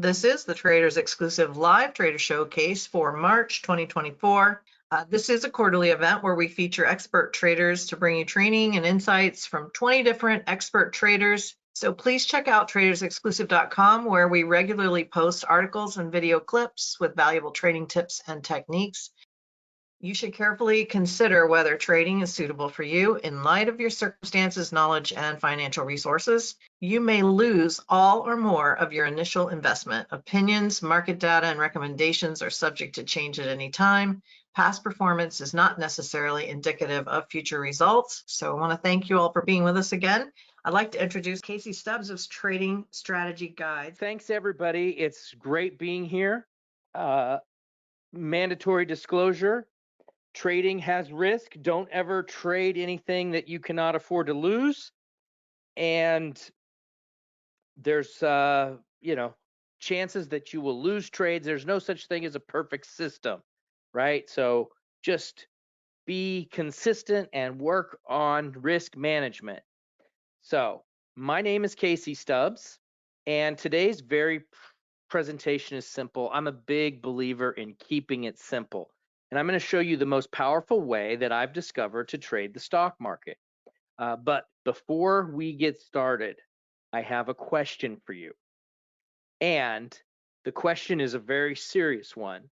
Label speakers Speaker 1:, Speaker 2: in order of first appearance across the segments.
Speaker 1: This is the Traders Exclusive Live Trader Showcase for March 2024. This is a quarterly event where we feature expert traders to bring you training and insights from 20 different expert traders. So please check out tradersexclusive.com, where we regularly post articles and video clips with valuable trading tips and techniques. You should carefully consider whether trading is suitable for you in light of your circumstances, knowledge, and financial resources. You may lose all or more of your initial investment. Opinions, market data, and recommendations are subject to change at any time. Past performance is not necessarily indicative of future results. So I want to thank you all for being with us again. I'd like to introduce Casey Stubbs of Trading Strategy Guide.
Speaker 2: Thanks, everybody. It's great being here. Mandatory disclosure. Trading has risk. Don't ever trade anything that you cannot afford to lose. And there's, chances that you will lose trades. There's no such thing as a perfect system, right? So just be consistent and work on risk management. So my name is Casey Stubbs, and today's presentation is simple. I'm a big believer in keeping it simple. And I'm going to show you the most powerful way that I've discovered to trade the stock market. But before we get started, I have a question for you. And the question is a very serious one.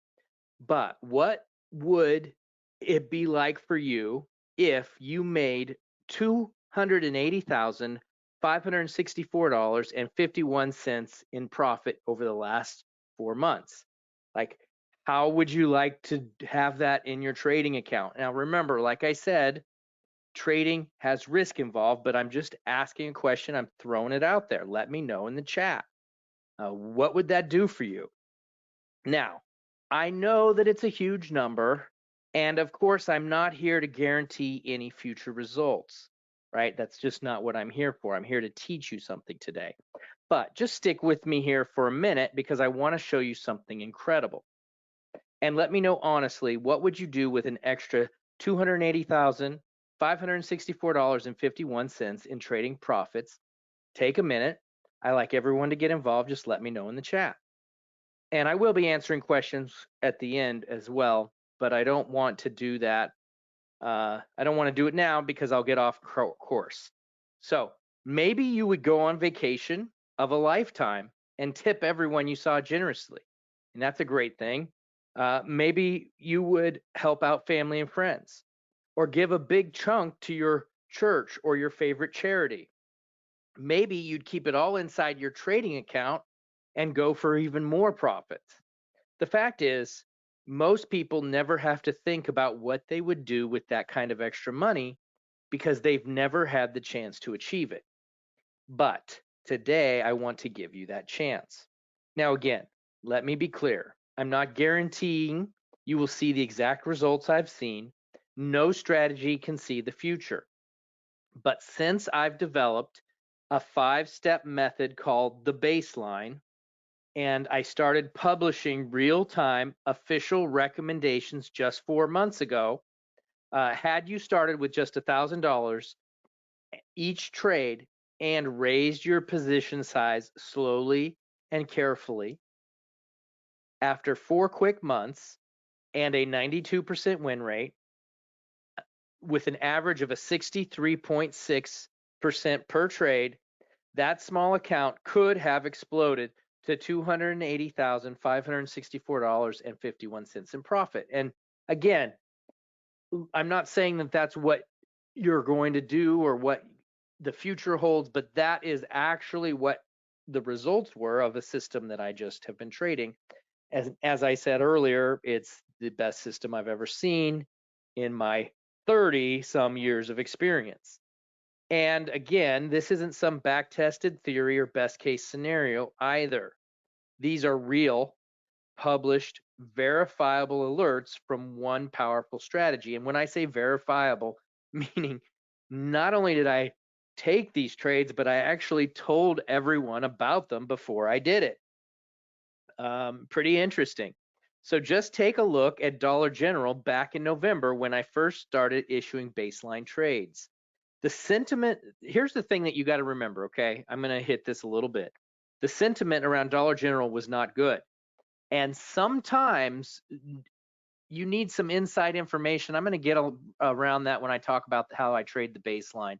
Speaker 2: But what would it be like for you if you made $280,564.51 in profit over the last 4 months? Like, how would you like to have that in your trading account? Now, remember, like I said, trading has risk involved, but I'm just asking a question. I'm throwing it out there. Let me know in the chat. What would that do for you? Now, I know that it's a huge number, and of course, I'm not here to guarantee any future results, right? That's just not what I'm here for. I'm here to teach you something today. But just stick with me here for a minute because I want to show you something incredible. And let me know honestly, what would you do with an extra $280,564.51 in trading profits? Take a minute. I like everyone to get involved. Just let me know in the chat. And I will be answering questions at the end as well, but I don't want to do that. I don't want to do it now because I'll get off course. So maybe you would go on vacation of a lifetime and tip everyone you saw generously. And that's a great thing. Maybe you would help out family and friends, or give a big chunk to your church or your favorite charity. Maybe you'd keep it all inside your trading account and go for even more profits. The fact is, most people never have to think about what they would do with that kind of extra money because they've never had the chance to achieve it. But today, I want to give you that chance. Now, again, let me be clear. I'm not guaranteeing you will see the exact results I've seen. No strategy can see the future. But since I've developed a 5-step method called the baseline, and I started publishing real-time official recommendations just 4 months ago, had you started with just $1,000 each trade and raised your position size slowly and carefully, after 4 quick months and a 92% win rate, with an average of a 63.6% per trade, that small account could have exploded to $280,564.51 in profit. And again, I'm not saying that that's what you're going to do or what the future holds, but that is actually what the results were of a system that I just have been trading. As I said earlier, it's the best system I've ever seen in my 30-some years of experience. And again, this isn't some back-tested theory or best-case scenario either. These are real, published, verifiable alerts from one powerful strategy. And when I say verifiable, meaning not only did I take these trades, but I actually told everyone about them before I did it. Pretty interesting. So just take a look at Dollar General back in November when I first started issuing baseline trades. The sentiment, here's the thing that you got to remember, okay? I'm going to hit this a little bit. the sentiment around Dollar General was not good. And sometimes you need some inside information. I'm going to get around that when I talk about how I trade the baseline.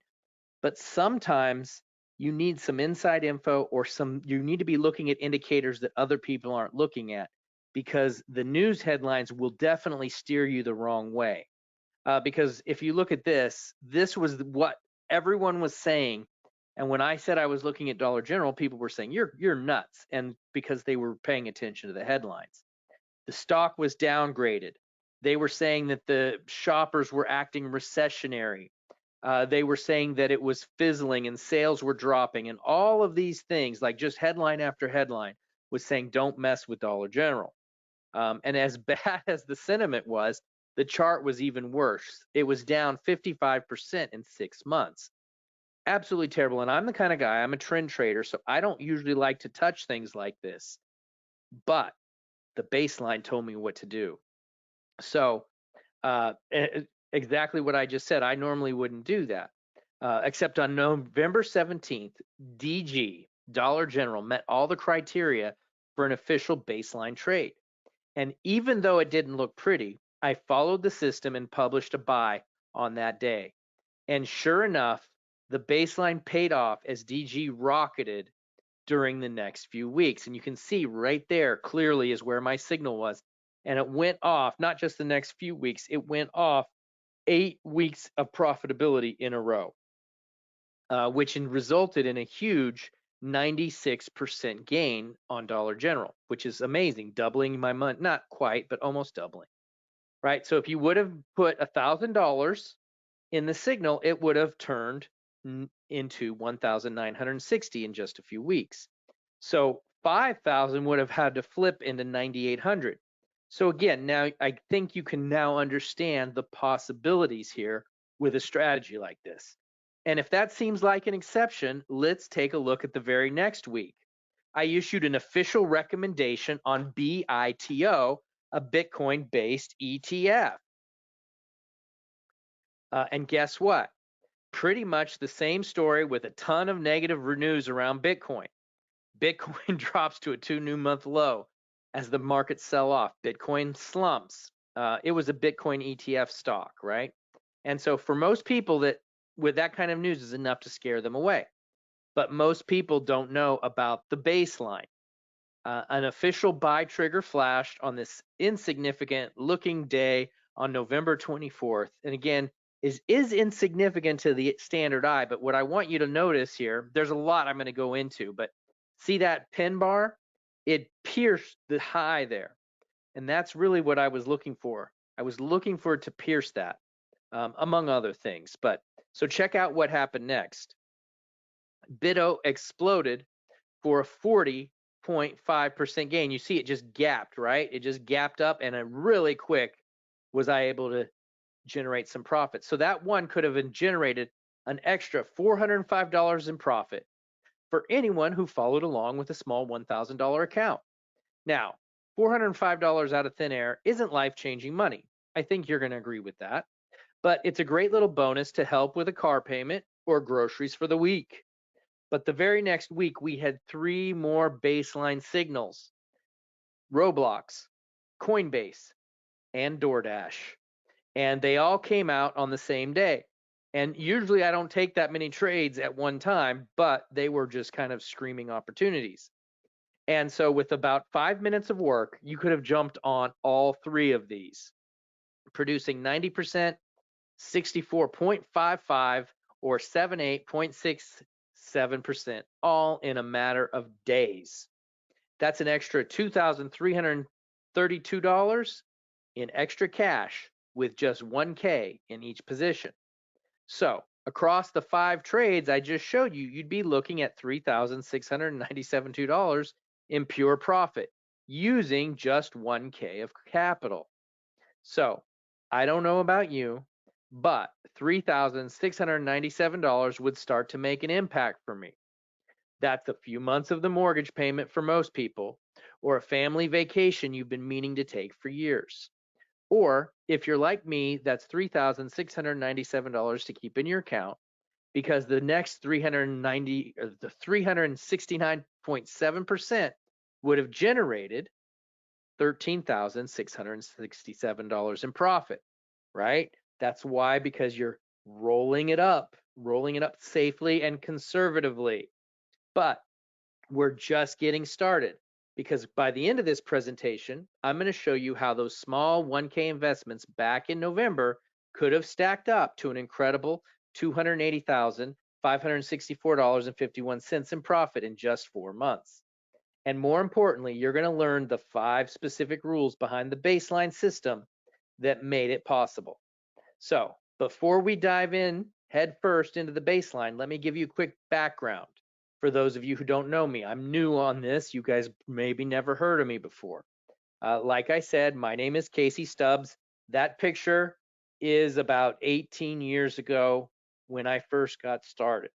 Speaker 2: But sometimes you need some inside info, or you need to be looking at indicators that other people aren't looking at, because the news headlines will definitely steer you the wrong way. Because if you look at this was what everyone was saying. And when I said I was looking at Dollar General, people were saying, you're nuts. And because they were paying attention to the headlines. The stock was downgraded. They were saying that the shoppers were acting recessionary. They were saying that it was fizzling and sales were dropping, and all of these things, like just headline after headline, was saying don't mess with Dollar General. And as bad as the sentiment was, the chart was even worse. It was down 55% in 6 months. Absolutely terrible. And I'm the kind of guy, I'm a trend trader, so I don't usually like to touch things like this. But the baseline told me what to do. So exactly what I just said. I normally wouldn't do that, except on November 17th, DG, Dollar General, met all the criteria for an official baseline trade. And even though it didn't look pretty, I followed the system and published a buy on that day. And sure enough, the baseline paid off as DG rocketed during the next few weeks. And you can see right there clearly is where my signal was. And it went off, not just the next few weeks, it went off 8 weeks of profitability in a row, which resulted in a huge 96% gain on Dollar General, which is amazing, doubling my money, not quite, but almost doubling, right? So if you would have put $1,000 in the signal, it would have turned into 1,960 in just a few weeks. So 5,000 would have had to flip into 9,800. So again, now I think you can now understand the possibilities here with a strategy like this. And if that seems like an exception, let's take a look at the very next week. I issued an official recommendation on BITO, a Bitcoin-based ETF. And guess what? Pretty much the same story with a ton of negative news around Bitcoin. Bitcoin drops to a 2 new month low as the markets sell off. Bitcoin slumps. It was a Bitcoin ETF stock, right? And so for most people, that with that kind of news is enough to scare them away. But most people don't know about the baseline. An official buy trigger flashed on this insignificant looking day on November 24th. And again, is insignificant to the standard eye. But what I want you to notice here, there's a lot I'm going to go into, but see that pin bar? It pierced the high there. And that's really what I was looking for. I was looking for it to pierce that, among other things. But so check out what happened next. BITO exploded for a 40.5% gain. You see it just gapped, right? It just gapped up, and really quick was I able to generate some profit. So that one could have generated an extra $405 in profit for anyone who followed along with a small $1,000 account. Now, $405 out of thin air isn't life-changing money. I think you're going to agree with that. But it's a great little bonus to help with a car payment or groceries for the week. But the very next week, we had 3 more baseline signals: Roblox, Coinbase, and DoorDash. And they all came out on the same day. And usually I don't take that many trades at one time, but they were just kind of screaming opportunities. And so with about 5 minutes of work, you could have jumped on all 3 of these, producing 90%, 64.55, or 78.67%, all in a matter of days. That's an extra $2,332 in extra cash with just 1K in each position. So across the 5 trades I just showed you, you'd be looking at $3,697 in pure profit using just 1K of capital. So I don't know about you, but $3,697 would start to make an impact for me. That's a few months of the mortgage payment for most people, or a family vacation you've been meaning to take for years. Or if you're like me, that's $3,697 to keep in your account because the next 390 or the 369.7% would have generated $13,667 in profit, right? That's why, because you're rolling it up safely and conservatively. But we're just getting started, because by the end of this presentation, I'm going to show you how those small 1K investments back in November could have stacked up to an incredible $280,564.51 in profit in just 4 months. And more importantly, you're going to learn the 5 specific rules behind the baseline system that made it possible. So before we dive in head first into the baseline, let me give you a quick background. For those of you who don't know me, I'm new on this. You guys maybe never heard of me before. Like I said, my name is Casey Stubbs. That picture is about 18 years ago when I first got started.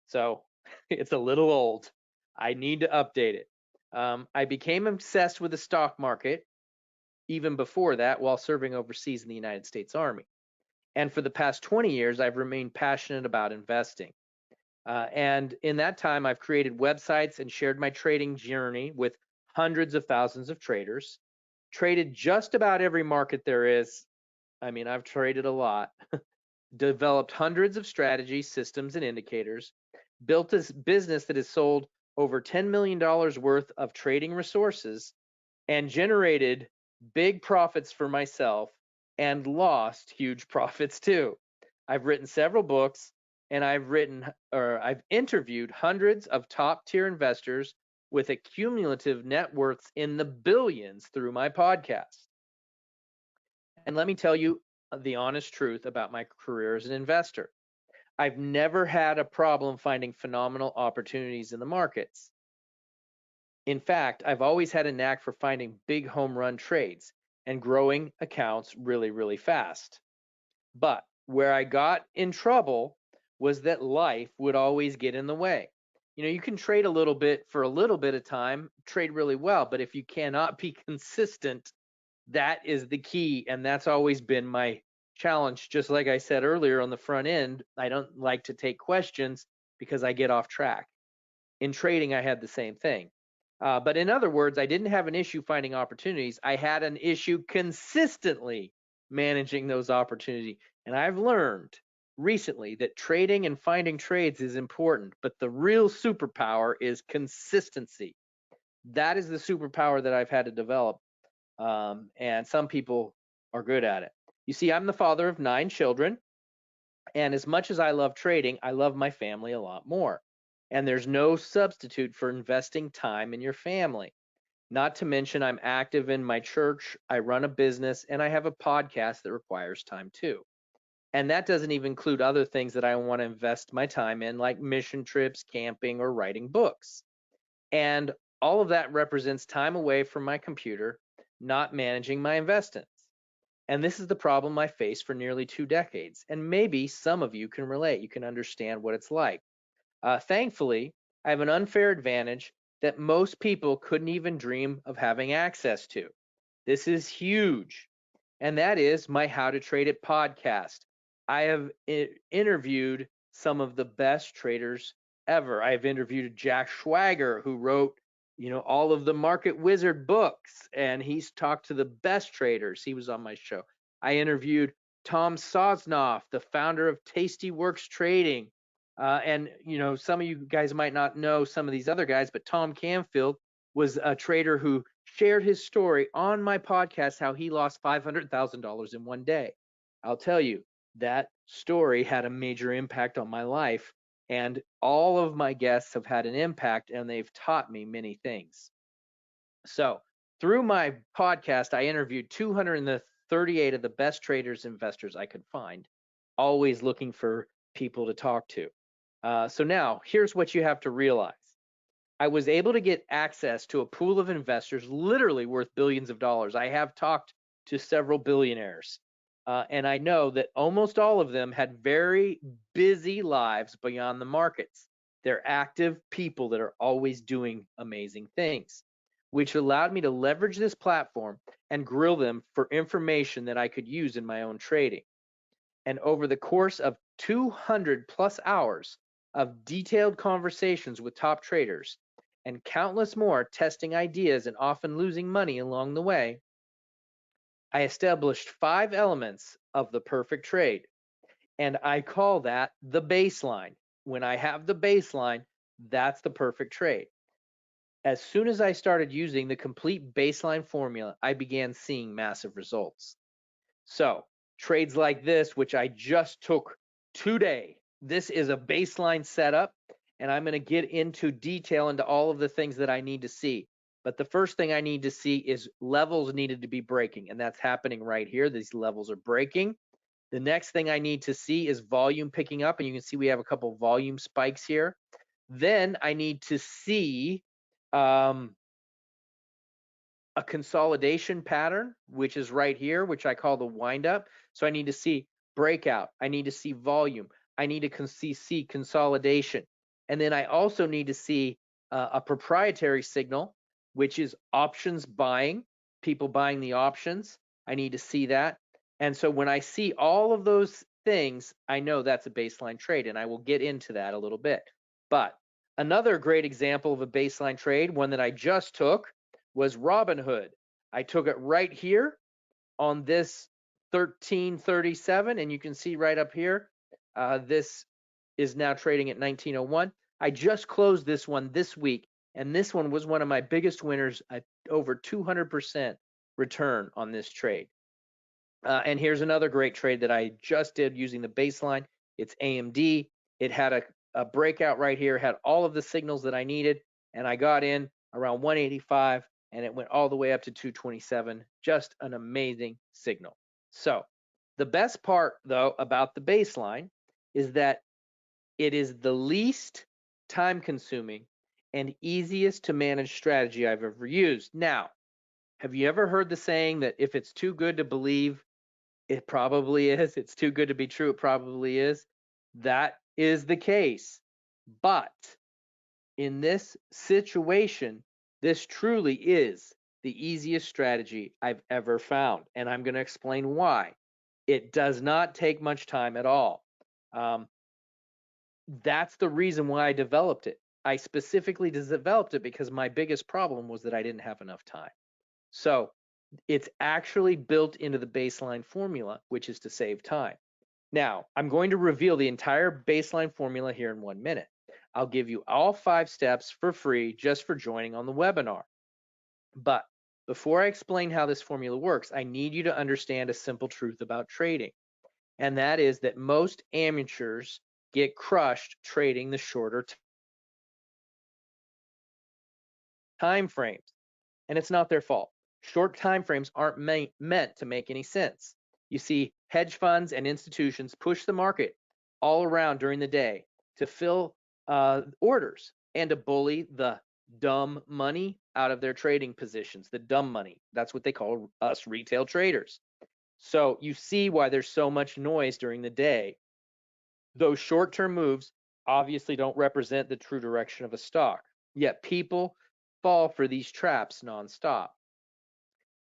Speaker 2: So it's a little old. I need to update it. I became obsessed with the stock market even before that while serving overseas in the United States Army. And for the past 20 years, I've remained passionate about investing. And in that time, I've created websites and shared my trading journey with hundreds of thousands of traders, traded just about every market there is. I mean, I've traded a lot, developed hundreds of strategies, systems, and indicators, built this business that has sold over $10 million worth of trading resources, and generated big profits for myself and lost huge profits too. I've written several books, and I've interviewed hundreds of top tier investors with a cumulative net worths in the billions through my podcast. And let me tell you the honest truth about my career as an investor. I've never had a problem finding phenomenal opportunities in the markets. In fact, I've always had a knack for finding big home run trades and growing accounts really, really fast. But where I got in trouble was that life would always get in the way. You know, you can trade a little bit for a little bit of time, trade really well, but if you cannot be consistent, that is the key. And that's always been my challenge. Just like I said earlier on the front end, I don't like to take questions because I get off track. In trading, I had the same thing. But in other words, I didn't have an issue finding opportunities. I had an issue consistently managing those opportunities. And I've learned recently that trading and finding trades is important, but the real superpower is consistency. That is the superpower that I've had to develop. And some people are good at it. You see, I'm the father of 9 children. And as much as I love trading, I love my family a lot more. And there's no substitute for investing time in your family. Not to mention, I'm active in my church, I run a business, and I have a podcast that requires time too. And that doesn't even include other things that I want to invest my time in, like mission trips, camping, or writing books. And all of that represents time away from my computer, not managing my investments. And this is the problem I faced for nearly 2 decades. And maybe some of you can relate. You can understand what it's like. Thankfully, I have an unfair advantage that most people couldn't even dream of having access to. This is huge. And that is my How to Trade It podcast. I have interviewed some of the best traders ever. I've interviewed Jack Schwager, who wrote, all of the Market Wizard books, and he's talked to the best traders. He was on my show. I interviewed Tom Sosnoff, the founder of Tasty Works Trading. And some of you guys might not know some of these other guys, but Tom Canfield was a trader who shared his story on my podcast, how he lost $500,000 in one day. I'll tell you, that story had a major impact on my life, and all of my guests have had an impact, and they've taught me many things. So through my podcast, I interviewed 238 of the best traders, investors I could find, always looking for people to talk to. So now here's what you have to realize. I was able to get access to a pool of investors literally worth billions of dollars. I have talked to several billionaires, and I know that almost all of them had very busy lives beyond the markets. They're active people that are always doing amazing things, which allowed me to leverage this platform and grill them for information that I could use in my own trading. And over the course of 200 plus hours of detailed conversations with top traders and countless more testing ideas and often losing money along the way, I established 5 elements of the perfect trade. And I call that the baseline. When I have the baseline, that's the perfect trade. As soon as I started using the complete baseline formula, I began seeing massive results. So trades like this, which I just took today, this is a baseline setup, and I'm going to get into detail into all of the things that I need to see. But the first thing I need to see is levels needed to be breaking, and that's happening right here. These levels are breaking. The next thing I need to see is volume picking up, and you can see we have a couple volume spikes here. Then I need to see a consolidation pattern, which is right here, which I call the windup. So I need to see breakout. I need to see volume. I need to see consolidation. And then I also need to see a proprietary signal, which is options buying, people buying the options. I need to see that. And so when I see all of those things, I know that's a baseline trade, and I will get into that a little bit. But another great example of a baseline trade, one that I just took, was Robinhood. I took it right here on this 1337, and you can see right up here, this is now trading at 1901. I just closed this one this week, and this one was one of my biggest winners, at over 200% return on this trade. And here's another great trade that I just did using the baseline. It's AMD. It had a breakout right here, had all of the signals that I needed, and I got in around 185, and it went all the way up to 227. Just an amazing signal. So the best part, though, about the baseline is that it is the least time consuming and easiest to manage strategy I've ever used. Now, have you ever heard the saying that if it's too good to believe, it probably is? It's too good to be true, it probably is. That is the case. But in this situation, this truly is the easiest strategy I've ever found. And I'm going to explain why. It does not take much time at all. That's the reason why I developed it. I specifically developed it because my biggest problem was that I didn't have enough time. So it's actually built into the baseline formula, which is to save time. Now, I'm going to reveal the entire baseline formula here in 1 minute. I'll give you all 5 steps for free just for joining on the webinar. But before I explain how this formula works, I need you to understand a simple truth about trading. And that is that most amateurs get crushed trading the shorter time frames. And it's not their fault. Short time frames aren't meant to make any sense. You see, hedge funds and institutions push the market all around during the day to fill orders and to bully the dumb money out of their trading positions. The dumb money, that's what they call us retail traders. So you see why there's so much noise during the day. Those short-term moves obviously don't represent the true direction of a stock, yet people fall for these traps nonstop.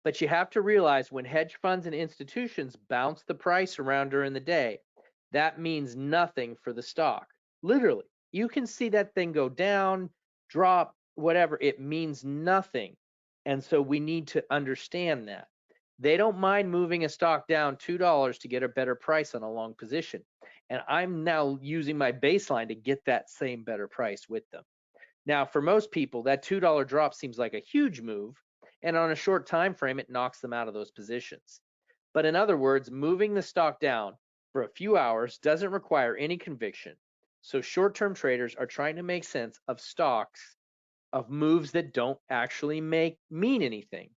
Speaker 2: But you have to realize when hedge funds and institutions bounce the price around during the day, that means nothing for the stock. Literally, you can see that thing go down, drop, whatever. It means nothing. And so we need to understand that. They don't mind moving a stock down $2 to get a better price on a long position. And I'm now using my baseline to get that same better price with them. Now, for most people, that $2 drop seems like a huge move, and on a short time frame, it knocks them out of those positions. But in other words, moving the stock down for a few hours doesn't require any conviction. So short-term traders are trying to make sense of stocks, of moves that don't actually mean anything.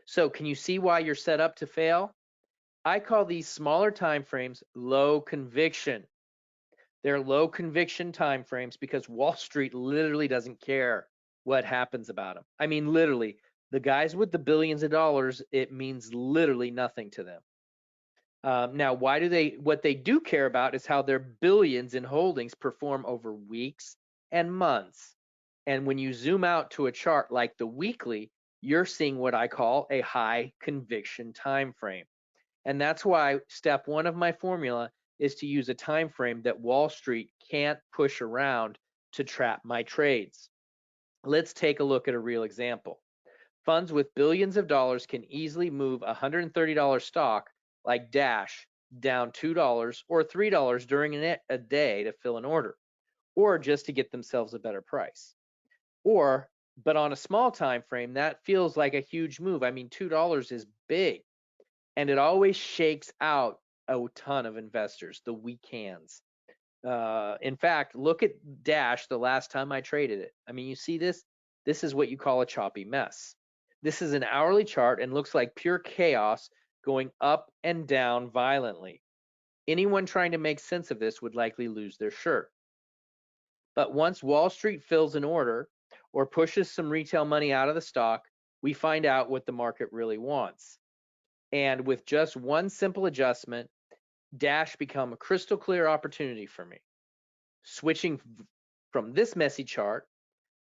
Speaker 2: So can you see why you're set up to fail? I call these smaller time frames low conviction. They're low conviction time frames because Wall Street literally doesn't care what happens about them. I mean, literally, the guys with the billions of dollars, it means literally nothing to them. Now, what they do care about is how their billions in holdings perform over weeks and months. And when you zoom out to a chart like the weekly, you're seeing what I call a high conviction time frame. And that's why step 1 of my formula is to use a time frame that Wall Street can't push around to trap my trades. Let's take a look at a real example. Funds with billions of dollars can easily move a $130 stock like Dash down $2 or $3 during a day to fill an order, or just to get themselves a better price. But on a small time frame, that feels like a huge move. I mean, $2 is big, and it always shakes out a ton of investors, the weak hands. In fact, look at Dash the last time I traded it. I mean, you see this? This is what you call a choppy mess. This is an hourly chart and looks like pure chaos going up and down violently. Anyone trying to make sense of this would likely lose their shirt. But once Wall Street fills an order or pushes some retail money out of the stock, we find out what the market really wants. And with just one simple adjustment, Dash become a crystal clear opportunity for me. Switching from this messy chart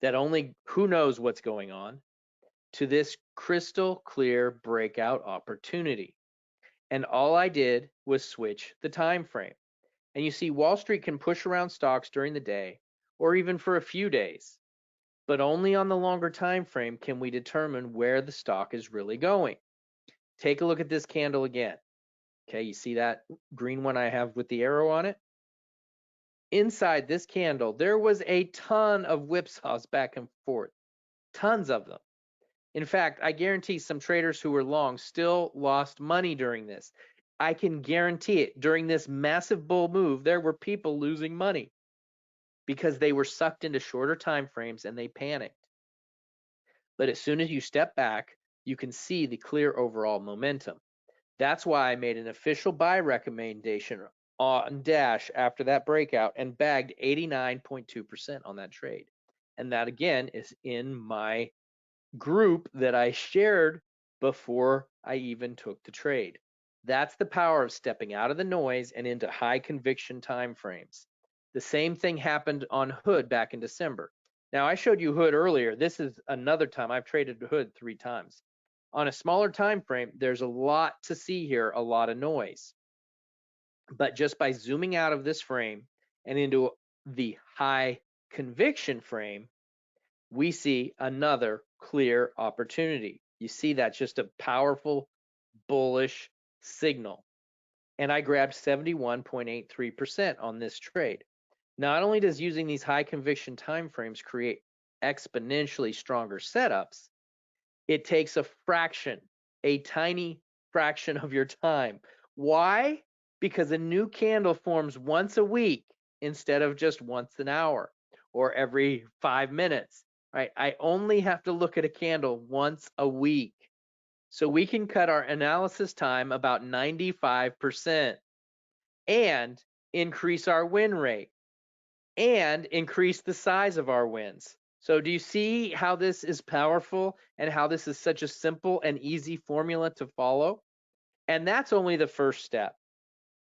Speaker 2: that only who knows what's going on to this crystal clear breakout opportunity. And all I did was switch the time frame. And you see, Wall Street can push around stocks during the day or even for a few days, but only on the longer time frame can we determine where the stock is really going. Take a look at this candle again. Okay, you see that green one I have with the arrow on it? Inside this candle, there was a ton of whipsaws back and forth, tons of them. In fact, I guarantee some traders who were long still lost money during this. I can guarantee it. During this massive bull move, there were people losing money because they were sucked into shorter time frames and they panicked. But as soon as you step back, you can see the clear overall momentum. That's why I made an official buy recommendation on Dash after that breakout and bagged 89.2% on that trade. And that again is in my group that I shared before I even took the trade. That's the power of stepping out of the noise and into high conviction time frames. The same thing happened on Hood back in December. Now, I showed you Hood earlier. This is another time. I've traded Hood 3 times. On a smaller time frame, there's a lot to see here, a lot of noise. But just by zooming out of this frame and into the high conviction frame, we see another clear opportunity. You see, that's just a powerful bullish signal. And I grabbed 71.83% on this trade. Not only does using these high conviction timeframes create exponentially stronger setups, it takes a tiny fraction of your time. Why? Because a new candle forms once a week instead of just once an hour or every 5 minutes, right? I only have to look at a candle once a week. So we can cut our analysis time about 95% and increase our win rate and increase the size of our wins. So do you see how this is powerful and how this is such a simple and easy formula to follow? And that's only the first step.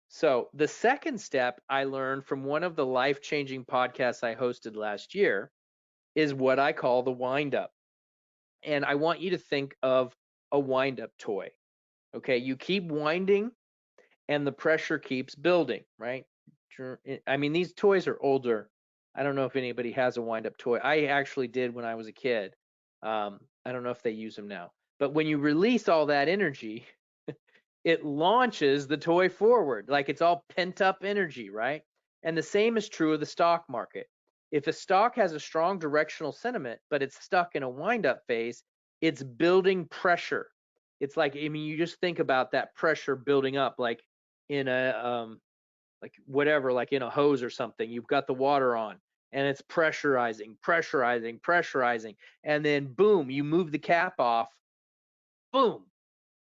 Speaker 2: So the second step I learned from one of the life-changing podcasts I hosted last year is what I call the wind-up. And I want you to think of a wind-up toy. Okay, you keep winding and the pressure keeps building, right? I mean, these toys are older. I don't know if anybody has a wind-up toy. I actually did when I was a kid. I don't know if they use them now. But when you release all that energy, it launches the toy forward, like it's all pent up energy, right? And the same is true of the stock market. If a stock has a strong directional sentiment, but it's stuck in a wind-up phase, it's building pressure. It's like, I mean, you just think about that pressure building up, like in a like whatever, like in a hose or something. You've got the water on and it's pressurizing, and then boom, you move the cap off, boom,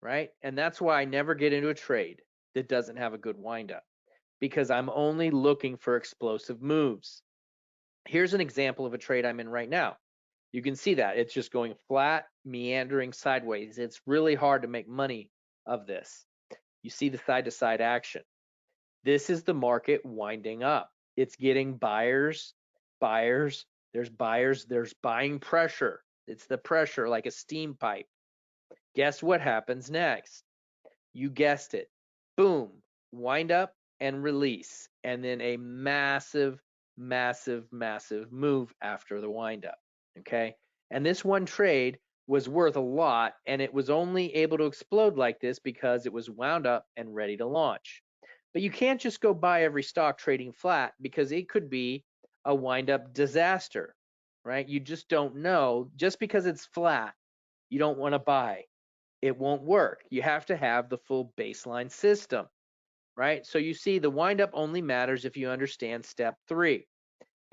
Speaker 2: right? And that's why I never get into a trade that doesn't have a good windup, because I'm only looking for explosive moves. Here's an example of a trade I'm in right now. You can see that it's just going flat, meandering sideways. It's really hard to make money of this. You see the side-to-side action. This is the market winding up. It's getting buyers, there's buyers, there's buying pressure. It's the pressure like a steam pipe. Guess what happens next? You guessed it. Boom, wind up, and release, and then a massive, massive, massive move after the windup. Okay. And this one trade was worth a lot, and it was only able to explode like this because it was wound up and ready to launch. But you can't just go buy every stock trading flat, because it could be a wind up disaster, right? You just don't know. Just because it's flat, you don't want to buy. It won't work. You have to have the full baseline system, right? So you see, the wind up only matters if you understand step 3,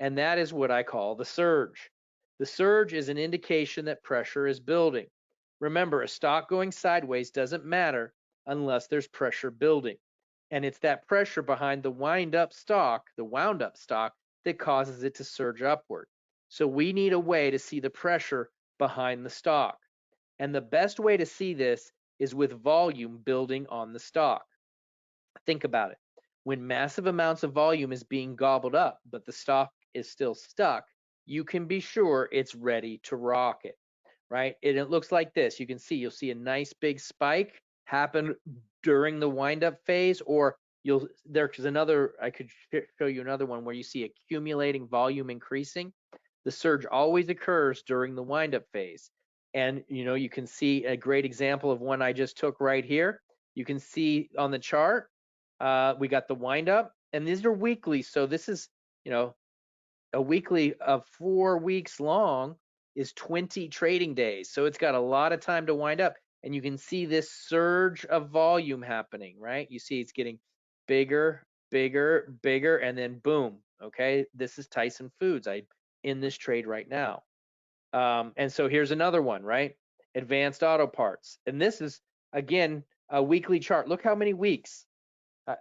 Speaker 2: and that is what I call the surge. The surge is an indication that pressure is building. Remember, a stock going sideways doesn't matter unless there's pressure building. And it's that pressure behind the wound up stock that causes it to surge upward. So we need a way to see the pressure behind the stock. And the best way to see this is with volume building on the stock. Think about it. When massive amounts of volume is being gobbled up, but the stock is still stuck, you can be sure it's ready to rocket, right? And it looks like this. You'll see a nice big spike happen during the windup phase, or there's another, I could show you another one where you see accumulating volume increasing. The surge always occurs during the windup phase. And you can see a great example of one I just took right here. You can see on the chart, we got the windup, and these are weekly. So this is, a weekly of 4 weeks long is 20 trading days. So it's got a lot of time to wind up. And you can see this surge of volume happening, right? You see it's getting bigger, bigger, bigger, and then boom. Okay, this is Tyson Foods. I'm in this trade right now. And so here's another one, right? Advanced Auto Parts. And this is, again, a weekly chart. Look how many weeks.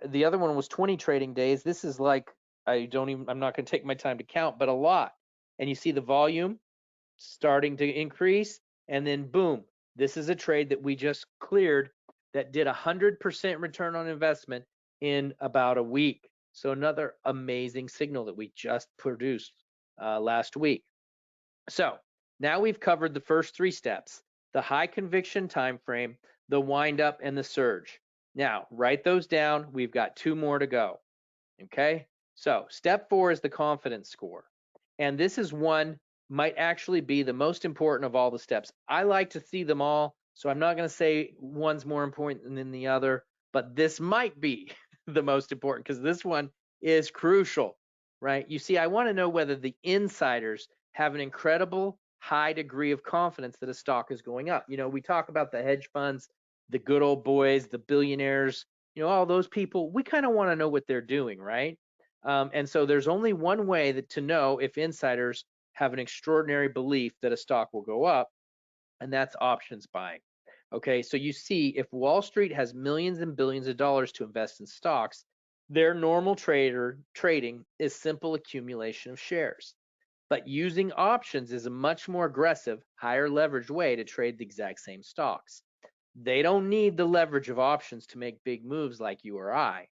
Speaker 2: The other one was 20 trading days. This is like, I'm not going to take my time to count, but a lot. And you see the volume starting to increase, and then boom, this is a trade that we just cleared that did 100% return on investment in about a week. So another amazing signal that we just produced last week. So now we've covered the first 3 steps: the high conviction time frame, the wind up, and the surge. Now write those down. We've got 2 more to go. Okay, so step 4 is the confidence score, and this is one might actually be the most important of all the steps. I like to see them all, so I'm not going to say one's more important than the other, but this might be the most important because this one is crucial, right? You see, I want to know whether the insiders have an incredible high degree of confidence that a stock is going up. We talk about the hedge funds, the good old boys, the billionaires, all those people. We kind of want to know what they're doing, right? And so there's only one way to know if insiders have an extraordinary belief that a stock will go up, and that's options buying. Okay, so you see, if Wall Street has millions and billions of dollars to invest in stocks, their normal trading is simple accumulation of shares. But using options is a much more aggressive, higher leverage way to trade the exact same stocks. They don't need the leverage of options to make big moves like you or I.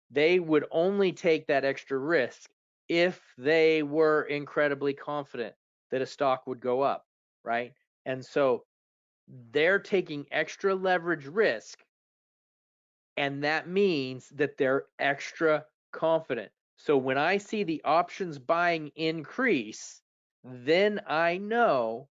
Speaker 2: They would only take that extra risk if they were incredibly confident that a stock would go up, right? And so they're taking extra leverage risk, and that means that they're extra confident. So when I see the options buying increase, then I know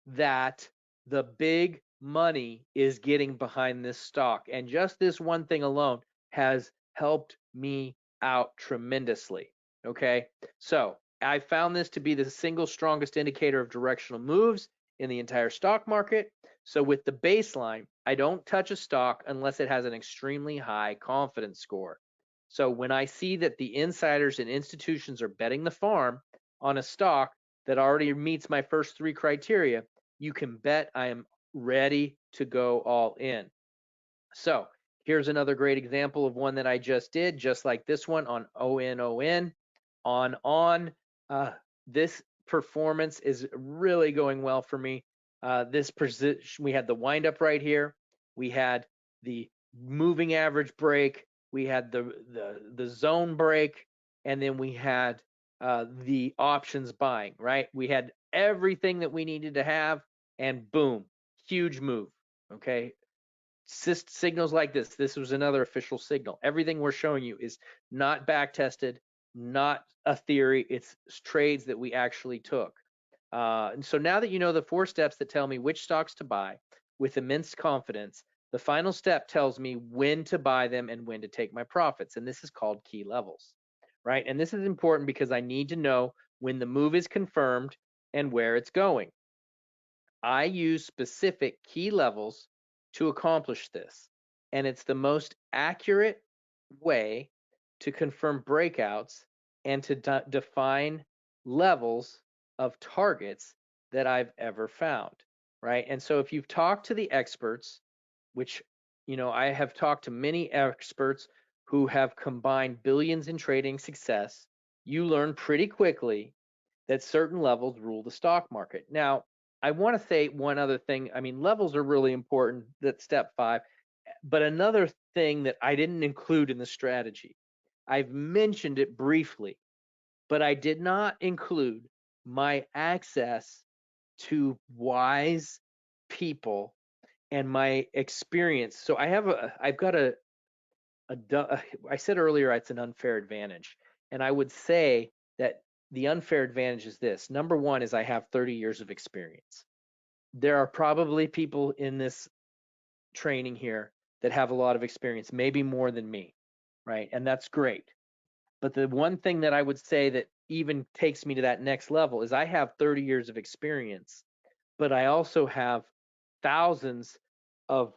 Speaker 2: that the big money is getting behind this stock. And just this one thing alone has helped me out tremendously. Okay, so I found this to be the single strongest indicator of directional moves in the entire stock market. So with the baseline, I don't touch a stock unless it has an extremely high confidence score. So when I see that the insiders and institutions are betting the farm on a stock that already meets my first 3 criteria, you can bet I am ready to go all in. So here's another great example of one that I just did, just like this one on ON. This performance is really going well for me. This position, we had the windup right here. We had the moving average break. We had the zone break, and then we had the options buying, right? We had everything that we needed to have, and boom, huge move. Okay, signals like this was another official signal. Everything we're showing you is not back tested, not a theory. It's trades that we actually took. And so now that you know the 4 steps that tell me which stocks to buy with immense confidence, the final step tells me when to buy them and when to take my profits. And this is called key levels, right? And this is important because I need to know when the move is confirmed and where it's going. I use specific key levels to accomplish this. And it's the most accurate way to confirm breakouts and to define levels of targets that I've ever found, right? And so if you've talked to the experts, which, I have talked to many experts who have combined billions in trading success, you learn pretty quickly that certain levels rule the stock market. Now, I want to say one other thing. I mean, levels are really important. That's step 5. But another thing that I didn't include in the strategy, I've mentioned it briefly, but I did not include my access to wise people and my experience. So I've got I said earlier it's an unfair advantage. And I would say that the unfair advantage is this. Number one is I have 30 years of experience. There are probably people in this training here that have a lot of experience, maybe more than me, right? And that's great. But the one thing that I would say that even takes me to that next level is I have 30 years of experience, but I also have thousands of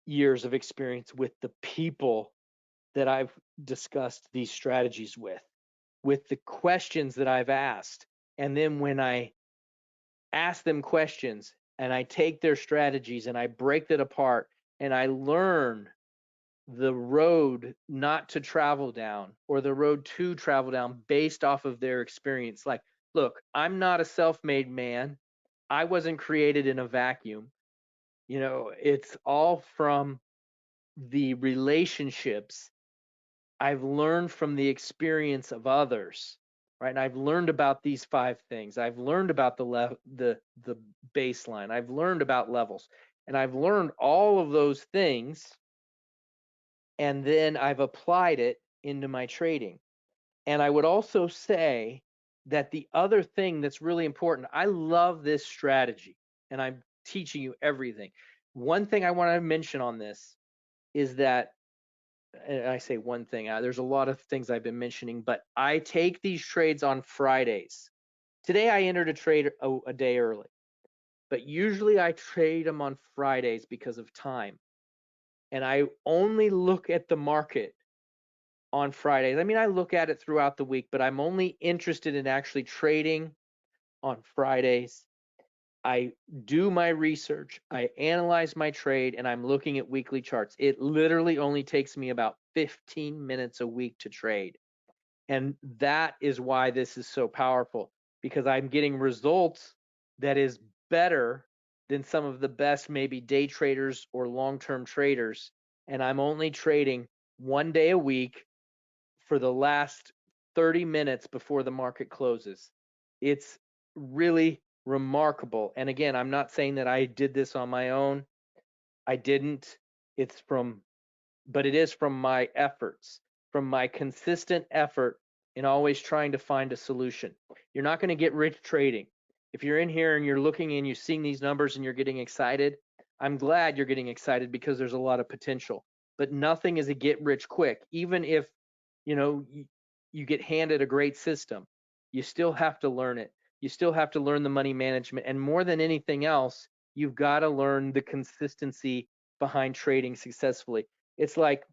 Speaker 2: years of experience with the people that I've discussed these strategies with the questions that I've asked. And then when I ask them questions and I take their strategies and I break that apart and I learn the road not to travel down or the road to travel down based off of their experience. Like, look, I'm not a self-made man. I wasn't created in a vacuum. It's all from the relationships I've learned from the experience of others, right? And I've learned about these 5 things. I've learned about the baseline. I've learned about levels, and I've learned all of those things, and then I've applied it into my trading. And I would also say that the other thing that's really important, I love this strategy, and I'm teaching you everything. One thing I want to mention on this is that, and I say one thing, there's a lot of things I've been mentioning, but I take these trades on Fridays. Today I entered a trade a day early, but usually I trade them on Fridays because of time. And I only look at the market on Fridays. I mean, I look at it throughout the week, but I'm only interested in actually trading on Fridays. I do my research, I analyze my trade, and I'm looking at weekly charts. It literally only takes me about 15 minutes a week to trade. And that is why this is so powerful, because I'm getting results that is better than some of the best maybe day traders or long-term traders. And I'm only trading 1 day a week for the last 30 minutes before the market closes. It's really remarkable. And again, I'm not saying that I did this on my own. I didn't. But it is from my efforts, from my consistent effort in always trying to find a solution. You're not going to get rich trading. If you're in here and you're looking and you're seeing these numbers and you're getting excited, I'm glad you're getting excited because there's a lot of potential. But nothing is a get rich quick. Even if you get handed a great system, you still have to learn it. You still have to learn the money management. And more than anything else, you've got to learn the consistency behind trading successfully. It's like,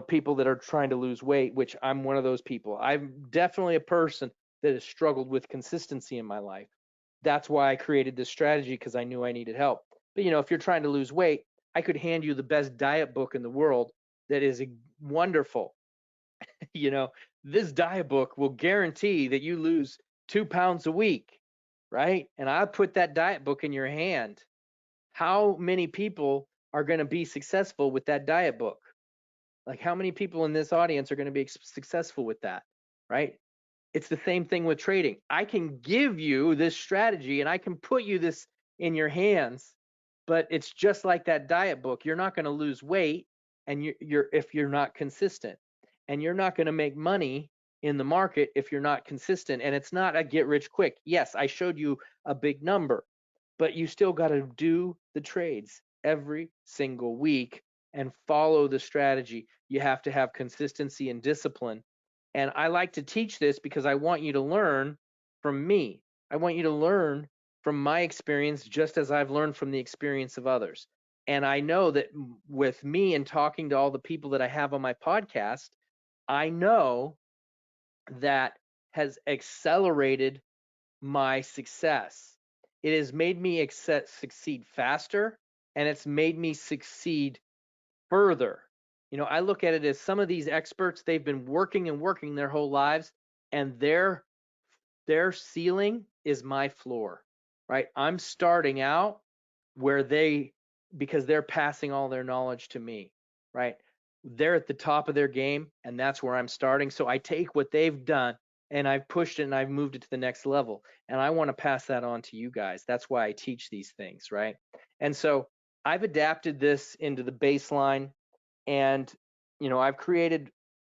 Speaker 2: people that are trying to lose weight, which I'm one of those people. I'm definitely a person that has struggled with consistency in my life. That's why I created this strategy, because I knew I needed help. But, if you're trying to lose weight, I could hand you the best diet book in the world that is wonderful. This diet book will guarantee that you lose 2 pounds a week, right? And I put that diet book in your hand. How many people are going to be successful with that diet book? Like, how many people in this audience are going to be successful with that, right? It's the same thing with trading. I can give you this strategy and I can put you this in your hands, but it's just like that diet book. You're not going to lose weight, and if you're not consistent, and you're not going to make money in the market if you're not consistent. And it's not a get rich quick. Yes, I showed you a big number, but you still got to do the trades every single week and follow the strategy. You have to have consistency and discipline. And I like to teach this because I want you to learn from me. I want you to learn from my experience just as I've learned from the experience of others. And I know that with me and talking to all the people that I have on my podcast, I know that has accelerated my success. It has made me succeed faster, and it's made me succeed further. I look at it as some of these experts, they've been working and working their whole lives, and their ceiling is my floor, right? I'm starting out where because they're passing all their knowledge to me, right? They're at the top of their game, and that's where I'm starting. So I take what they've done and I've pushed it and I've moved it to the next level. And I want to pass that on to you guys. That's why I teach these things, right? And so I've adapted this into the baseline, and I've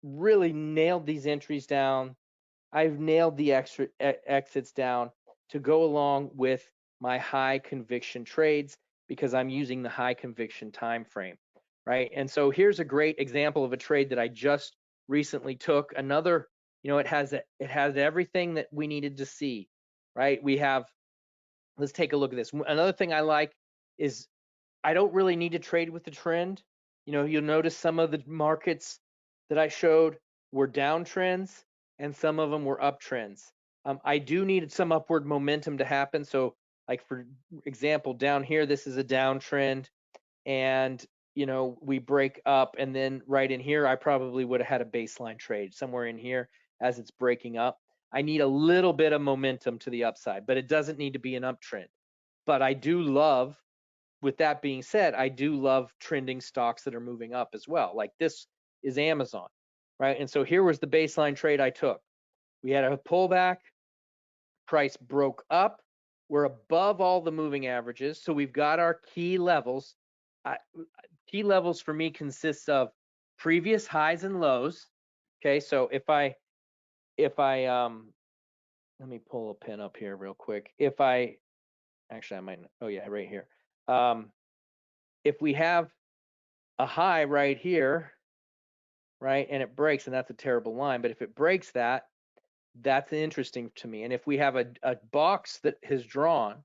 Speaker 2: really nailed these entries down. I've nailed the exits down to go along with my high conviction trades because I'm using the high conviction time frame, right? And so here's a great example of a trade that I just recently took. Another, it has everything that we needed to see, right? Let's take a look at this. Another thing I like is I don't really need to trade with the trend. You'll notice some of the markets that I showed were downtrends and some of them were uptrends. I do need some upward momentum to happen. So like for example, down here, this is a downtrend, and we break up, and then right in here, I probably would have had a baseline trade somewhere in here as it's breaking up. I need a little bit of momentum to the upside, but it doesn't need to be an uptrend. But I do love, with that being said, I do love trending stocks that are moving up as well. Like this is Amazon, right? And so here was the baseline trade I took. We had a pullback, price broke up, we're above all the moving averages. So we've got our key levels. Key levels for me consists of previous highs and lows. Okay, so if I let me pull a pin up here real quick. Actually I might, oh yeah, right here. If we have a high right here, right, and it breaks, and that's a terrible line, but if it breaks that, that's interesting to me. And if we have a box that has drawn,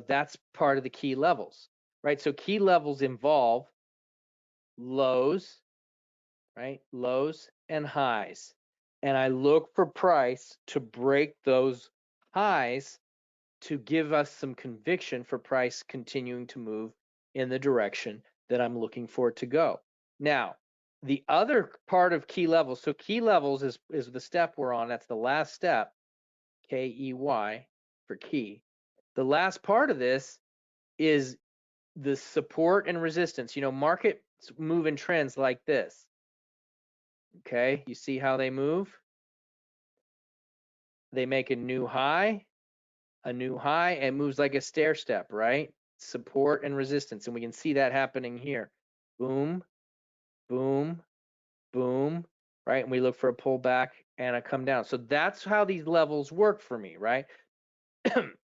Speaker 2: that's part of the key levels, right? So key levels involve lows, right? Lows and highs. And I look for price to break those highs to give us some conviction for price continuing to move in the direction that I'm looking for it to go. Now, the other part of key levels, so key levels is the step we're on. That's the last step, KEY for key. The last part of this is the support and resistance. Markets move in trends like this. Okay, you see how they move? They make a new high, and moves like a stair step, right? Support and resistance. And we can see that happening here. Boom, boom, boom, right? And we look for a pullback and a come down. So that's how these levels work for me, right?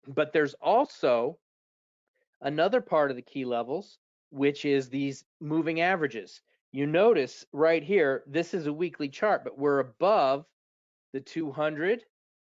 Speaker 2: But there's also another part of the key levels, which is these moving averages. You notice right here, this is a weekly chart, but we're above the 200,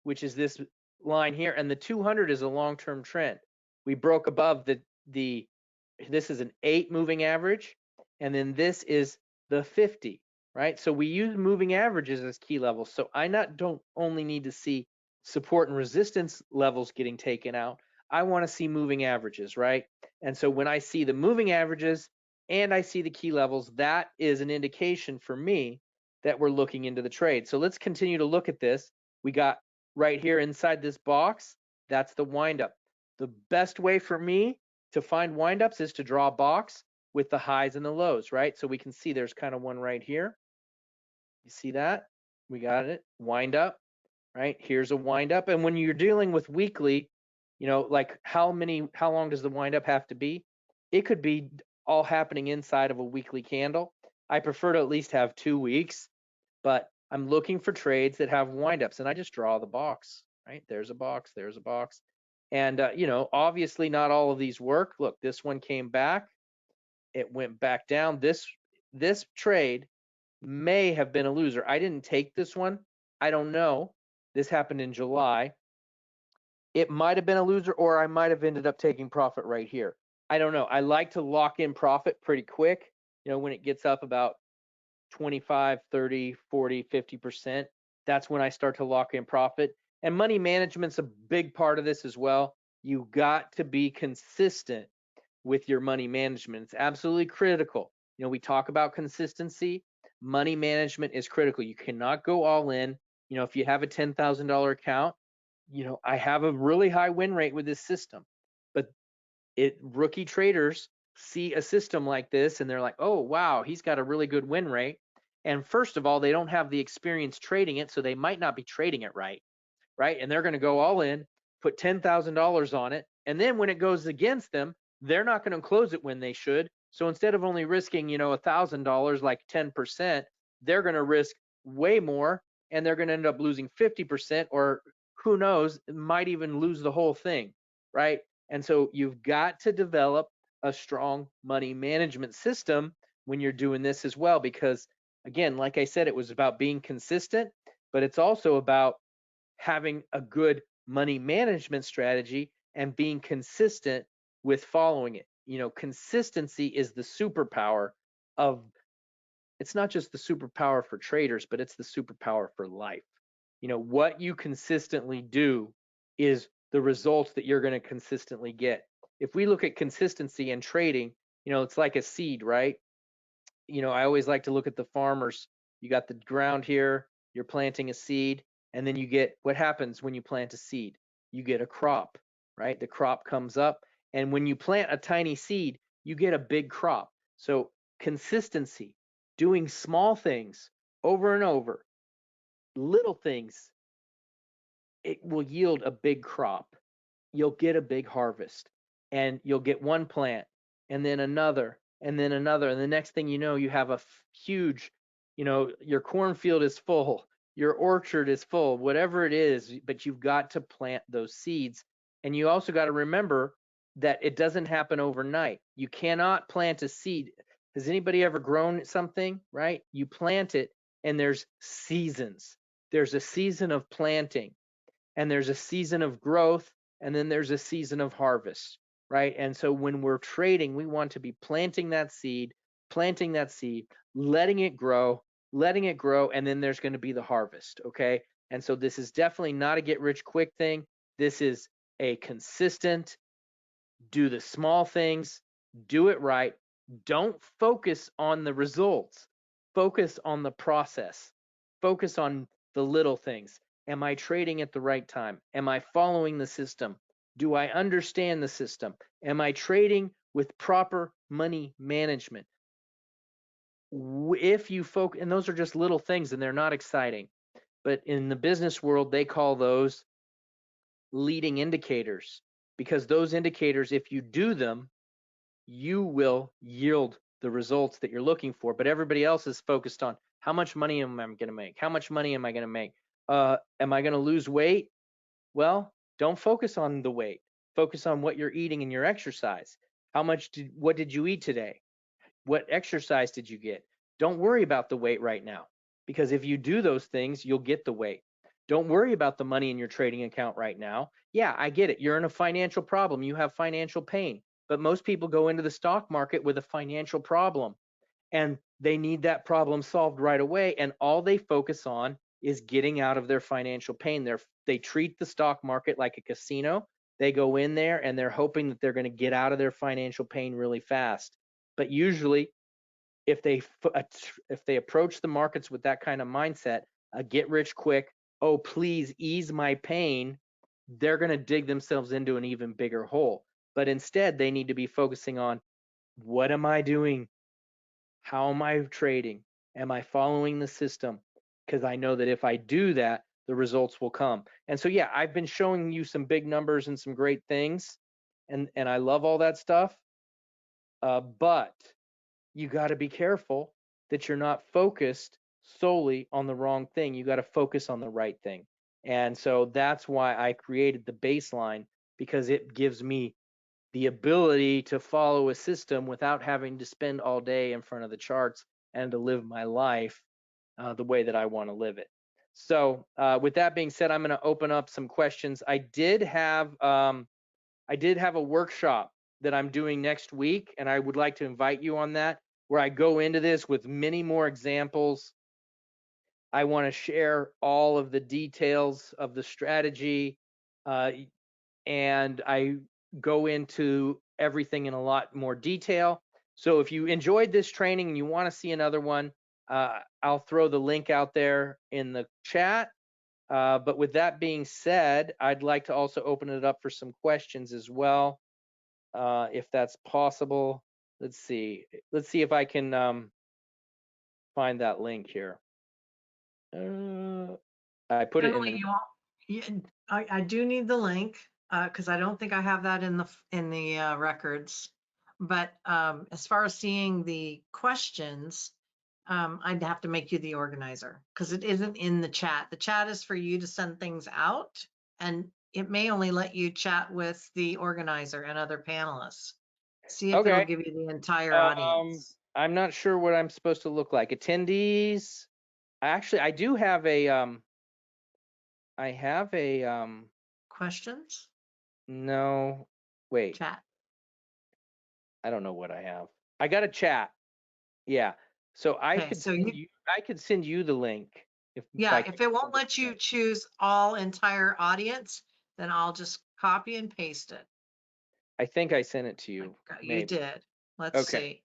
Speaker 2: which is this line here, and the 200 is a long-term trend. We broke above this is an 8 moving average, and then this is the 50, right? So we use moving averages as key levels. So I don't only need to see support and resistance levels getting taken out, I want to see moving averages, right? And so when I see the moving averages and I see the key levels, that is an indication for me that we're looking into the trade. So let's continue to look at this. We got right here inside this box, that's the windup. The best way for me to find windups is to draw a box with the highs and the lows, right? So we can see there's kind of one right here. You see that? We got it, wind up, right? Here's a wind up. And when you're dealing with weekly, Like how long does the wind up have to be? It could be all happening inside of a weekly candle. I prefer to at least have 2 weeks, but I'm looking for trades that have windups, and I just draw the box, right? There's a box, there's a box. And, obviously not all of these work. Look, this one came back, it went back down. This trade may have been a loser. I didn't take this one. I don't know. This happened in July. It might have been a loser, or I might have ended up taking profit right here. I don't know. I like to lock in profit pretty quick, when it gets up about 25, 30, 40, 50%. That's when I start to lock in profit. And money management's a big part of this as well. You got to be consistent with your money management. It's absolutely critical. We talk about consistency. Money management is critical. You cannot go all in. If you have a $10,000 account, I have a really high win rate with this system, but rookie traders see a system like this and they're like, oh, wow, he's got a really good win rate. And first of all, they don't have the experience trading it, so they might not be trading it right? And they're going to go all in, put $10,000 on it. And then when it goes against them, they're not going to close it when they should. So instead of only risking, $1,000, like 10%, they're going to risk way more, and they're going to end up losing 50%, or who knows, might even lose the whole thing, right? And so you've got to develop a strong money management system when you're doing this as well, because again, like I said, it was about being consistent, but it's also about having a good money management strategy and being consistent with following it. Consistency is the superpower of, it's not just the superpower for traders, but it's the superpower for life. What you consistently do is the results that you're going to consistently get. If we look at consistency in trading, it's like a seed, right? I always like to look at the farmers. You got the ground here, you're planting a seed, and then you get, what happens when you plant a seed? You get a crop, right? The crop comes up, and when you plant a tiny seed, you get a big crop. So consistency, doing small things over and over, little things, it will yield a big crop. You'll get a big harvest, and you'll get one plant and then another and then another. And the next thing you know, you have a huge, your cornfield is full, your orchard is full, whatever it is, but you've got to plant those seeds. And you also got to remember that it doesn't happen overnight. You cannot plant a seed. Has anybody ever grown something, right? You plant it, and there's seasons. There's a season of planting, and there's a season of growth, and then there's a season of harvest, right? And so when we're trading, we want to be planting that seed, letting it grow, and then there's going to be the harvest, okay? And so this is definitely not a get rich quick thing. This is a consistent, do the small things, do it right. Don't focus on the results. Focus on the process. Focus on the little things. Am I trading at the right time? Am I following the system? Do I understand the system? Am I trading with proper money management? If you focus, and those are just little things and they're not exciting, but in the business world, they call those leading indicators, because those indicators, if you do them, you will yield the results that you're looking for. But everybody else is focused on, how much money am I going to make? How much money am I going to make? Am I going to lose weight? Well, don't focus on the weight. Focus on what you're eating and your exercise. What did you eat today? What exercise did you get? Don't worry about the weight right now, because if you do those things, you'll get the weight. Don't worry about the money in your trading account right now. Yeah, I get it. You're in a financial problem. You have financial pain. But most people go into the stock market with a financial problem, and they need that problem solved right away. And all they focus on is getting out of their financial pain. They treat the stock market like a casino. They go in there and they're hoping that they're going to get out of their financial pain really fast. But usually, if they approach the markets with that kind of mindset, a get rich quick, oh, please ease my pain, they're going to dig themselves into an even bigger hole. But instead, they need to be focusing on, what am I doing? How am I trading? Am I following the system? Because I know that if I do that, the results will come. And so, yeah, I've been showing you some big numbers and some great things, and I love all that stuff. But you got to be careful that you're not focused solely on the wrong thing. You got to focus on the right thing. And so that's why I created the baseline, because it gives me the ability to follow a system without having to spend all day in front of the charts and to live my life the way that I want to live it. So with that being said, I'm going to open up some questions. I did have a workshop that I'm doing next week, and I would like to invite you on that, where I go into this with many more examples. I want to share all of the details of the strategy, and I go into everything in a lot more detail. So if you enjoyed this training and you want to see another one, I'll throw the link out there in the chat. But with that being said, I'd like to also open it up for some questions as well, if that's possible. Let's see if I can find that link here. I put it in
Speaker 1: Generally,
Speaker 2: the.
Speaker 1: you all, yeah, I do need the link, because I don't think I have that in the records. But as far as seeing the questions, I'd have to make you the organizer, because it isn't in the chat. The chat is for you to send things out, and it may only let you chat with the organizer and other panelists. See if it'll
Speaker 2: Okay.
Speaker 1: give you the entire audience.
Speaker 2: I'm not sure what I'm supposed to look like. Attendees. Actually, I do have a I have a
Speaker 1: Questions?
Speaker 2: no, wait.
Speaker 1: Chat.
Speaker 2: I don't know what I have. I got a chat. Yeah. So
Speaker 1: Okay, so you,
Speaker 2: I could send you the link if
Speaker 1: yeah,
Speaker 2: I can
Speaker 1: if it won't
Speaker 2: remember
Speaker 1: let
Speaker 2: the
Speaker 1: you
Speaker 2: name.
Speaker 1: choose all entire audience, then I'll just copy and paste it.
Speaker 2: I think I sent it to
Speaker 1: Like,
Speaker 2: you.
Speaker 1: you
Speaker 2: Maybe.
Speaker 1: did. Let's
Speaker 2: Okay.
Speaker 1: see.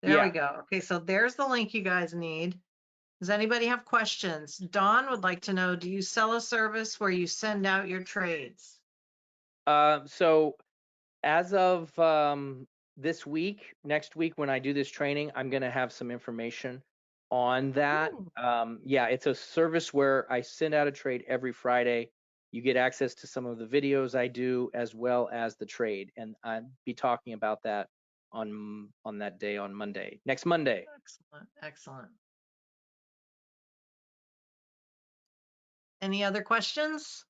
Speaker 1: There we
Speaker 2: Yeah.
Speaker 1: go. Okay, so there's the link you guys need. Does anybody have questions? Dawn would like to know, do you sell a service where you send out your trades?
Speaker 2: So as of this week, next week when I do this training, I'm going to have some information on that.
Speaker 1: Ooh,
Speaker 2: Yeah, it's a service where I send out a trade every Friday. You get access to some of the videos I do as well as the trade, and I'll be talking about that on that day on Monday, next Monday.
Speaker 1: excellent, excellent. Any other questions?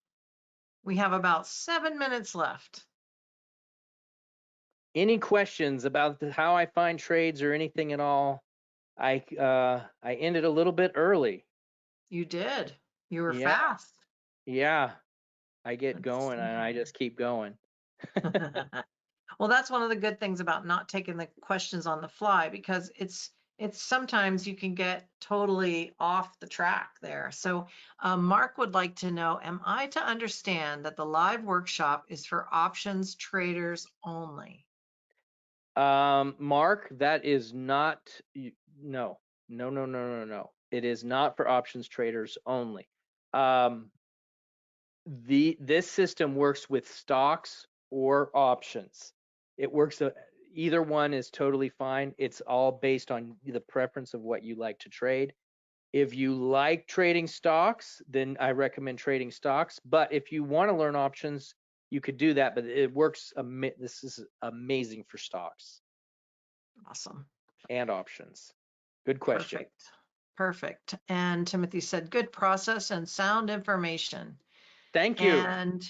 Speaker 1: We have about 7 minutes left.
Speaker 2: Any questions about how I find trades or anything at all? I ended a little bit early.
Speaker 1: You did. You were
Speaker 2: Yeah,
Speaker 1: fast.
Speaker 2: yeah. I get
Speaker 1: Let's
Speaker 2: going and I
Speaker 1: see.
Speaker 2: just keep going.
Speaker 1: Well, that's one of the good things about not taking the questions on the fly, because it's sometimes you can get totally off the track there. So Mark would like to know, am I to understand that the live workshop is for options traders only?
Speaker 2: Mark, that is not, no, no, no, no, no, no. It is not for options traders only. Um, this system works with stocks or options. It works, either one is totally fine. It's all based on the preference of what you like to trade. If you like trading stocks, then I recommend trading stocks. But if you want to learn options, you could do that. But it works. This is amazing for stocks
Speaker 1: Awesome.
Speaker 2: and options. Good question.
Speaker 1: Perfect. Perfect. And Timothy said, good process and sound information.
Speaker 2: Thank you.
Speaker 1: And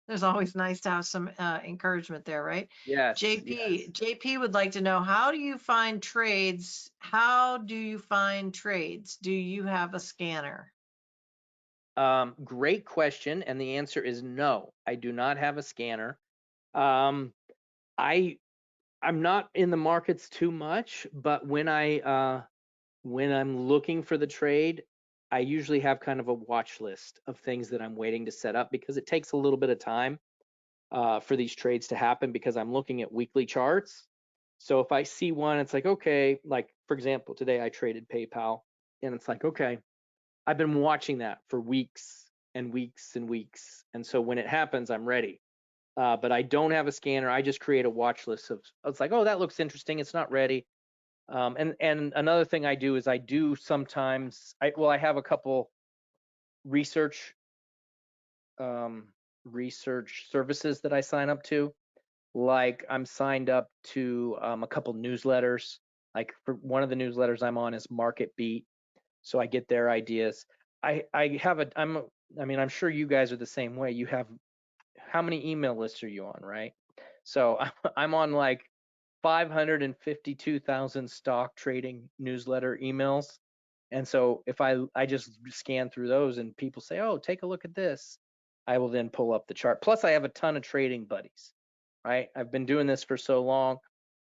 Speaker 1: there's always nice to have some encouragement there, right?
Speaker 2: Yes,
Speaker 1: JP,
Speaker 2: yes.
Speaker 1: JP would like to know, how do you find trades? How do you find trades? Do you have a scanner?
Speaker 2: Great question. And the answer is no, I do not have a scanner. Um, I I'm not in the markets too much, but when I'm looking for the trade, I usually have kind of a watch list of things that I'm waiting to set up, because it takes a little bit of time for these trades to happen, because I'm looking at weekly charts. So if I see one, it's like, okay, like for example, today I traded PayPal, and it's like, okay, I've been watching that for weeks and weeks and weeks. And so when it happens, I'm ready. But I don't have a scanner. I just create a watch list of, it's like, oh, that looks interesting. It's not ready. And another thing I do is I do sometimes, I have a couple research um, research services that I sign up to. Like I'm signed up to a couple newsletters. Like for one of the newsletters I'm on is Market Beat, so I get their ideas. I have a I mean I'm sure you guys are the same way. You have how many email lists are you on, right? So I'm on like 552,000 stock trading newsletter emails. And so if I just scan through those and people say, "Oh, take a look at this," I will then pull up the chart. Plus I have a ton of trading buddies, right? I've been doing this for so long.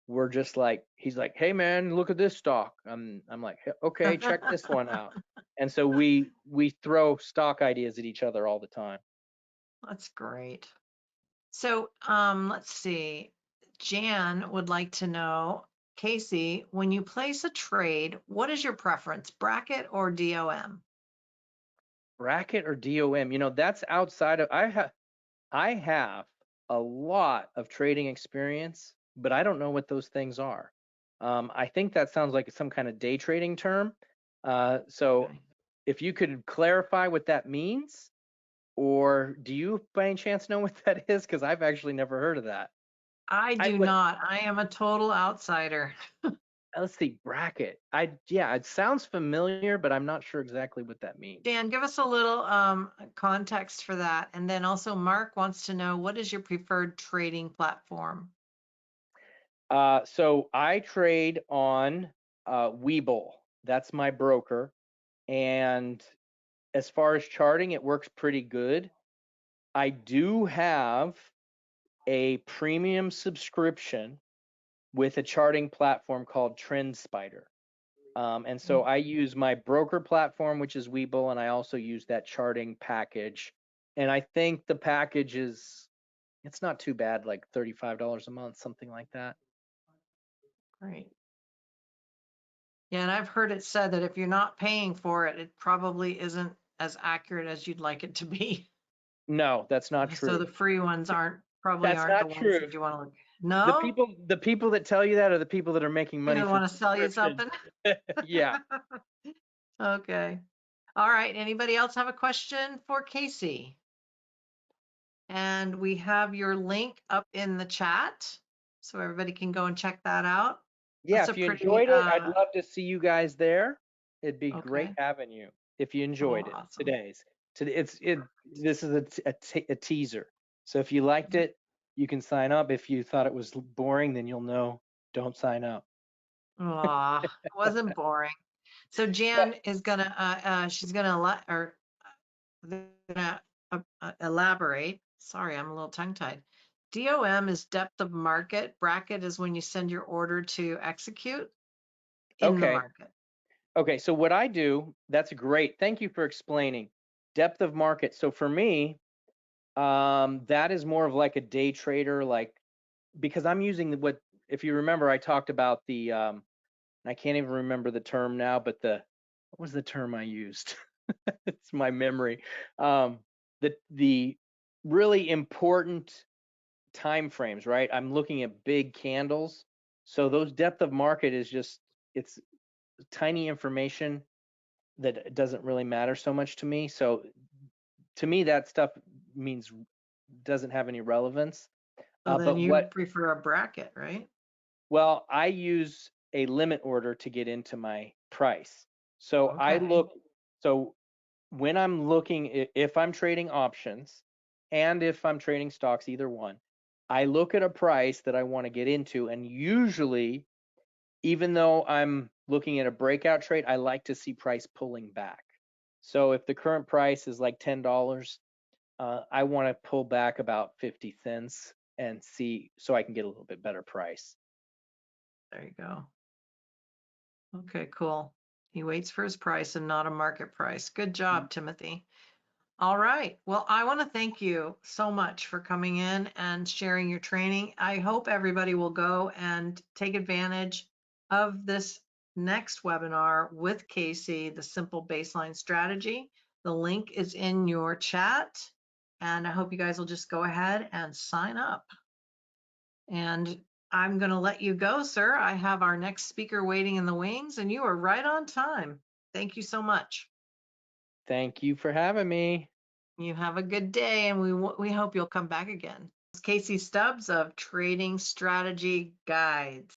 Speaker 2: We're just like, he's like, "Hey man, look at this stock." I'm like, "Okay, check this one out." And so we throw stock ideas at each other all the time.
Speaker 1: That's great. So, let's see. Jan would like to know, Casey, when you place a trade, what is your preference, bracket or DOM?
Speaker 2: Bracket or DOM? That's outside of I have a lot of trading experience, but I don't know what those things are. I think that sounds like some kind of day trading term. So
Speaker 1: Okay.
Speaker 2: if you could clarify what that means, or do you by any chance know what that is? Because I've actually never heard of that.
Speaker 1: I
Speaker 2: I
Speaker 1: do
Speaker 2: what
Speaker 1: not. I am a total outsider.
Speaker 2: let's see, bracket. Yeah, it sounds familiar, but I'm not sure exactly what that means.
Speaker 1: Dan, give us a little context for that. And then also Mark wants to know, what is your preferred trading platform?
Speaker 2: So I trade on Webull. That's my broker. And as far as charting, it works pretty good. I do have a premium subscription with a charting platform called TrendSpider. And so I use my broker platform, which is Webull, and I also use that charting package. And I think the package it's not too bad, like $35 a month, something like that.
Speaker 1: Great. Yeah, and I've heard it said that if you're not paying for it, it probably isn't as accurate as you'd like it to be.
Speaker 2: No, that's not
Speaker 1: So
Speaker 2: true.
Speaker 1: the free ones probably
Speaker 2: That's
Speaker 1: aren't the
Speaker 2: not
Speaker 1: ones
Speaker 2: true.
Speaker 1: that you want to look.
Speaker 2: The
Speaker 1: No?
Speaker 2: people the people that tell you that are the people that are making
Speaker 1: You
Speaker 2: money
Speaker 1: don't
Speaker 2: from
Speaker 1: want to sell you
Speaker 2: subscriptions.
Speaker 1: something?
Speaker 2: Yeah.
Speaker 1: Okay. All right. Anybody else have a question for Casey? And we have your link up in the chat, so everybody can go and check that out.
Speaker 2: Yeah,
Speaker 1: That's a
Speaker 2: if you
Speaker 1: pretty,
Speaker 2: enjoyed it, I'd love to see you guys there. It'd be great
Speaker 1: okay.
Speaker 2: having you if you
Speaker 1: Oh,
Speaker 2: enjoyed it.
Speaker 1: awesome.
Speaker 2: This is a teaser. So if you liked it, you can sign up. If you thought it was boring, then you'll know, don't sign up.
Speaker 1: Aw, it wasn't boring. So
Speaker 2: But
Speaker 1: Jan is gonna, she's gonna, gonna elaborate. Sorry, I'm a little tongue-tied. DOM is depth of market. Bracket is when you send your order to execute in the
Speaker 2: okay.
Speaker 1: market.
Speaker 2: Okay, so what I do, that's great. Thank you for explaining depth of market. So for me, that is more of like a day trader, like because I'm using what if you remember I talked about the I can't even remember the term now, but what was the term I used? It's my memory. Um, the really important time frames, right? I'm looking at big candles. So those depth of market is just it's tiny information that doesn't really matter so much to me. So to me, that stuff means doesn't have any relevance.
Speaker 1: So then
Speaker 2: But
Speaker 1: you prefer a bracket, right?
Speaker 2: well, I use a limit order to get into my price. So
Speaker 1: Okay.
Speaker 2: so when I'm looking, if I'm trading options and if I'm trading stocks, either one, I look at a price that I want to get into. And usually, even though I'm looking at a breakout trade, I like to see price pulling back. So if the current price is like $10, I want to pull back about 50 cents and see so I can get a little bit better price.
Speaker 1: There you go. Okay, cool. He waits for his price and not a market price. Good job, Timothy. All right. Well, I want to thank you so much for coming in and sharing your training. I hope everybody will go and take advantage of this next webinar with Casey, the simple baseline strategy. The link is in your chat, and I hope you guys will just go ahead and sign up. And I'm going to let you go, sir. I have our next speaker waiting in the wings, and you are right on time. Thank you so much.
Speaker 2: Thank you for having me.
Speaker 1: You have a good day, and we hope you'll come back again. It's Casey Stubbs of Trading Strategy Guides.